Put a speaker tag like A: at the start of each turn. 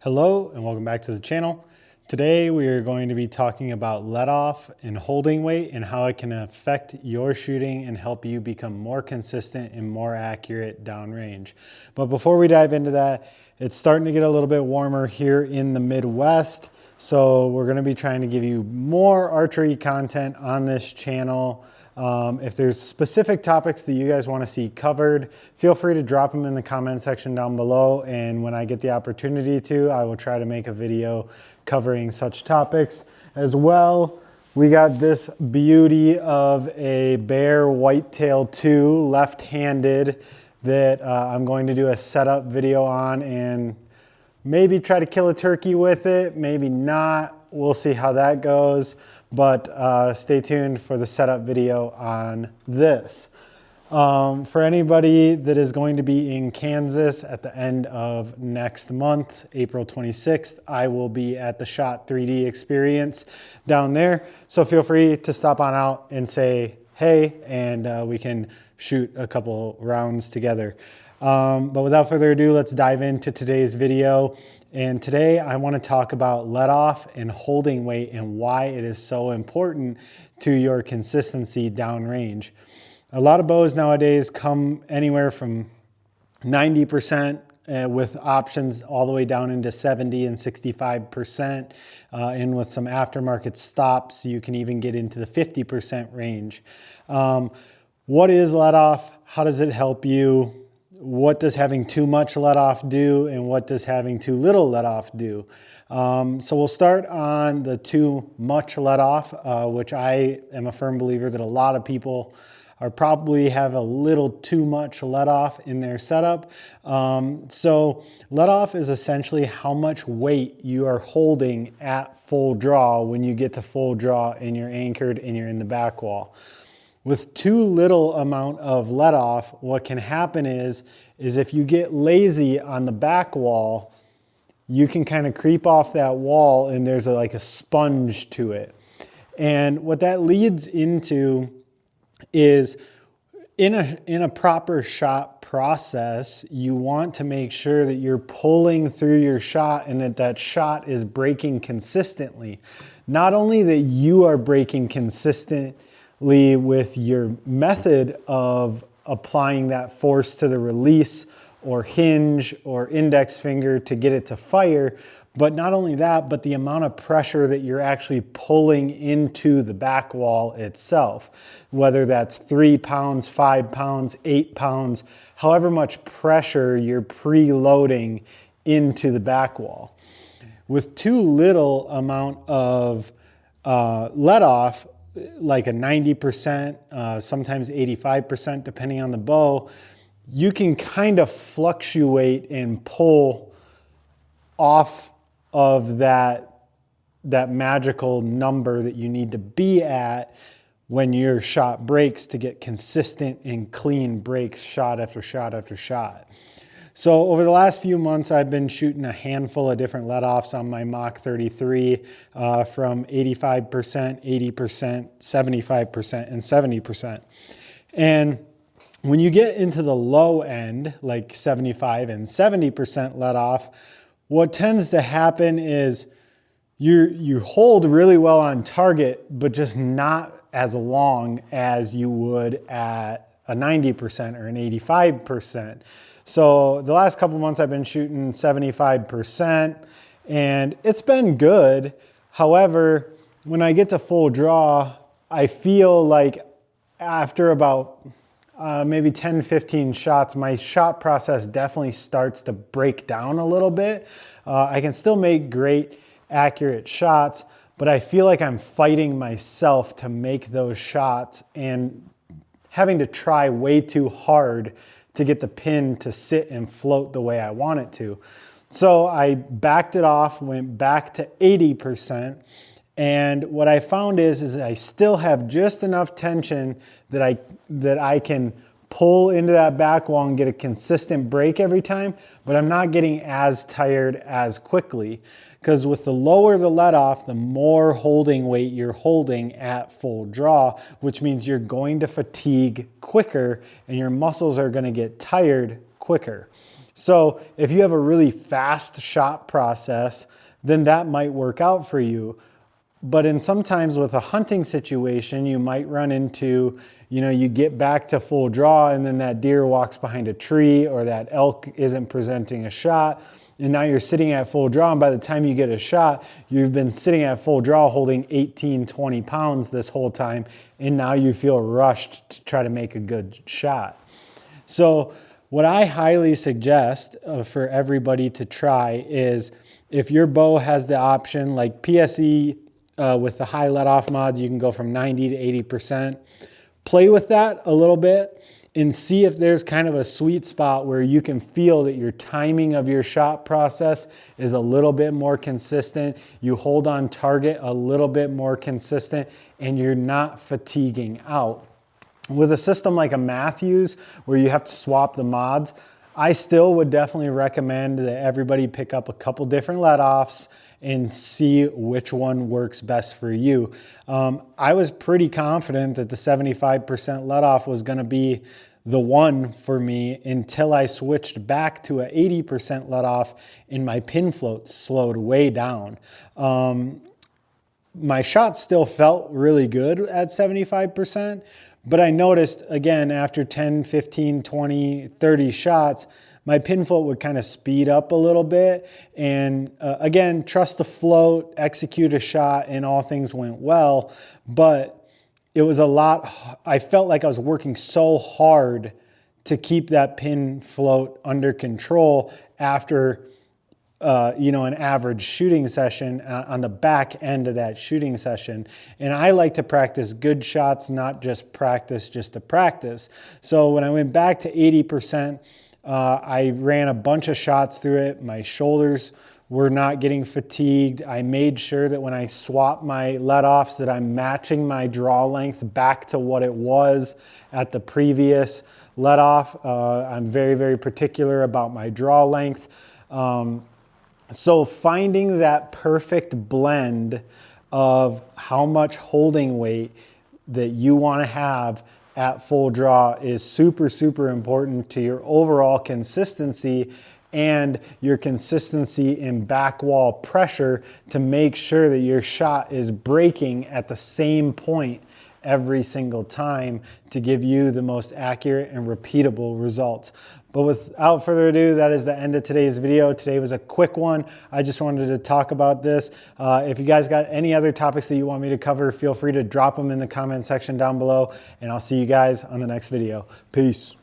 A: Hello and welcome back to the channel. Today we are going to be talking about let off and holding weight and how it can affect your shooting and help you become more consistent and more accurate downrange. But before we dive into that, it's starting to get a little bit warmer here in the Midwest. So we're going to be trying to give you more archery content on this channel. If there's specific topics that you guys want to see covered, feel free to drop them in the comment section down below. And when I get the opportunity to, I will try to make a video covering such topics as well. We got this beauty of a Bear Whitetail 2 left-handed that I'm going to do a setup video on and maybe try to kill a turkey with it, maybe not. We'll see how that goes, but stay tuned for the setup video on this. For anybody that is going to be in Kansas at the end of next month, April 26th, I will be at the Shot 3D experience down there. So feel free to stop on out and say hey, and we can shoot a couple rounds together. But without further ado, let's dive into today's video. And today I want to talk about let off and holding weight and why it is so important to your consistency downrange. A lot of bows nowadays come anywhere from 90% with options all the way down into 70 and 65%. And with some aftermarket stops, you can even get into the 50% range. What is let off? How does it help you? What does having too much let off do, and what does having too little let off do? So we'll start on the too much let off, which I am a firm believer that a lot of people are probably have a little too much let off in their setup. So let off is essentially how much weight you are holding at full draw when you get to full draw and you're anchored and you're in the back wall. With too little amount of let off, what can happen is if you get lazy on the back wall, you can kind of creep off that wall and there's like a sponge to it. And what that leads into is in a proper shot process, you want to make sure that you're pulling through your shot and that shot is breaking consistently. Not only that you are breaking consistently with your method of applying that force to the release or hinge or index finger to get it to fire, but not only that, but the amount of pressure that you're actually pulling into the back wall itself, whether that's 3 pounds, 5 pounds, 8 pounds, however much pressure you're preloading into the back wall. With too little amount of let off, like a 90%, sometimes 85%, depending on the bow, you can kind of fluctuate and pull off of that magical number that you need to be at when your shot breaks to get consistent and clean breaks shot after shot after shot. So over the last few months, I've been shooting a handful of different let-offs on my Mach 33 from 85%, 80%, 75%, and 70%. And when you get into the low end, like 75 and 70% let-off, what tends to happen is you hold really well on target, but just not as long as you would at a 90% or an 85%. So the last couple months I've been shooting 75% and it's been good. However, when I get to full draw, I feel like after about maybe 10, 15 shots, my shot process definitely starts to break down a little bit. I can still make great, accurate shots, but I feel like I'm fighting myself to make those shots and having to try way too hard to get the pin to sit and float the way I want it to. So I backed it off, went back to 80%. And what I found is I still have just enough tension that I can pull into that back wall and get a consistent break every time, but I'm not getting as tired as quickly. Because with the lower the let off, the more holding weight you're holding at full draw, which means you're going to fatigue quicker and your muscles are going to get tired quicker. So if you have a really fast shot process, then that might work out for you. But in sometimes with a hunting situation, you might run into, you get back to full draw and then that deer walks behind a tree or that elk isn't presenting a shot. And now you're sitting at full draw, and by the time you get a shot, you've been sitting at full draw holding 18, 20 pounds this whole time, and now you feel rushed to try to make a good shot. So what I highly suggest for everybody to try is, if your bow has the option, like PSE with the high let-off mods, you can go from 90 to 80%. Play with that a little bit and see if there's kind of a sweet spot where you can feel that your timing of your shot process is a little bit more consistent, you hold on target a little bit more consistent, and you're not fatiguing out. With a system like a Matthews, where you have to swap the mods, I still would definitely recommend that everybody pick up a couple different let-offs and see which one works best for you. I was pretty confident that the 75% let-off was gonna be the one for me until I switched back to an 80% let-off and my pin float slowed way down. My shot still felt really good at 75%, but I noticed, again, after 10, 15, 20, 30 shots, my pin float would kind of speed up a little bit. And again, trust the float, execute a shot, and all things went well. But it was a lot, I felt like I was working so hard to keep that pin float under control after an average shooting session on the back end of that shooting session. And I like to practice good shots, not just practice just to practice. So when I went back to 80%, I ran a bunch of shots through it. My shoulders were not getting fatigued. I made sure that when I swap my let-offs that I'm matching my draw length back to what it was at the previous let-off. I'm very, very particular about my draw length. So finding that perfect blend of how much holding weight that you want to have at full draw is super, super important to your overall consistency and your consistency in back wall pressure to make sure that your shot is breaking at the same point every single time to give you the most accurate and repeatable results. But without further ado, that is the end of today's video. Today was a quick one. I just wanted to talk about this. If you guys got any other topics that you want me to cover, feel free to drop them in the comment section down below, and I'll see you guys on the next video. Peace.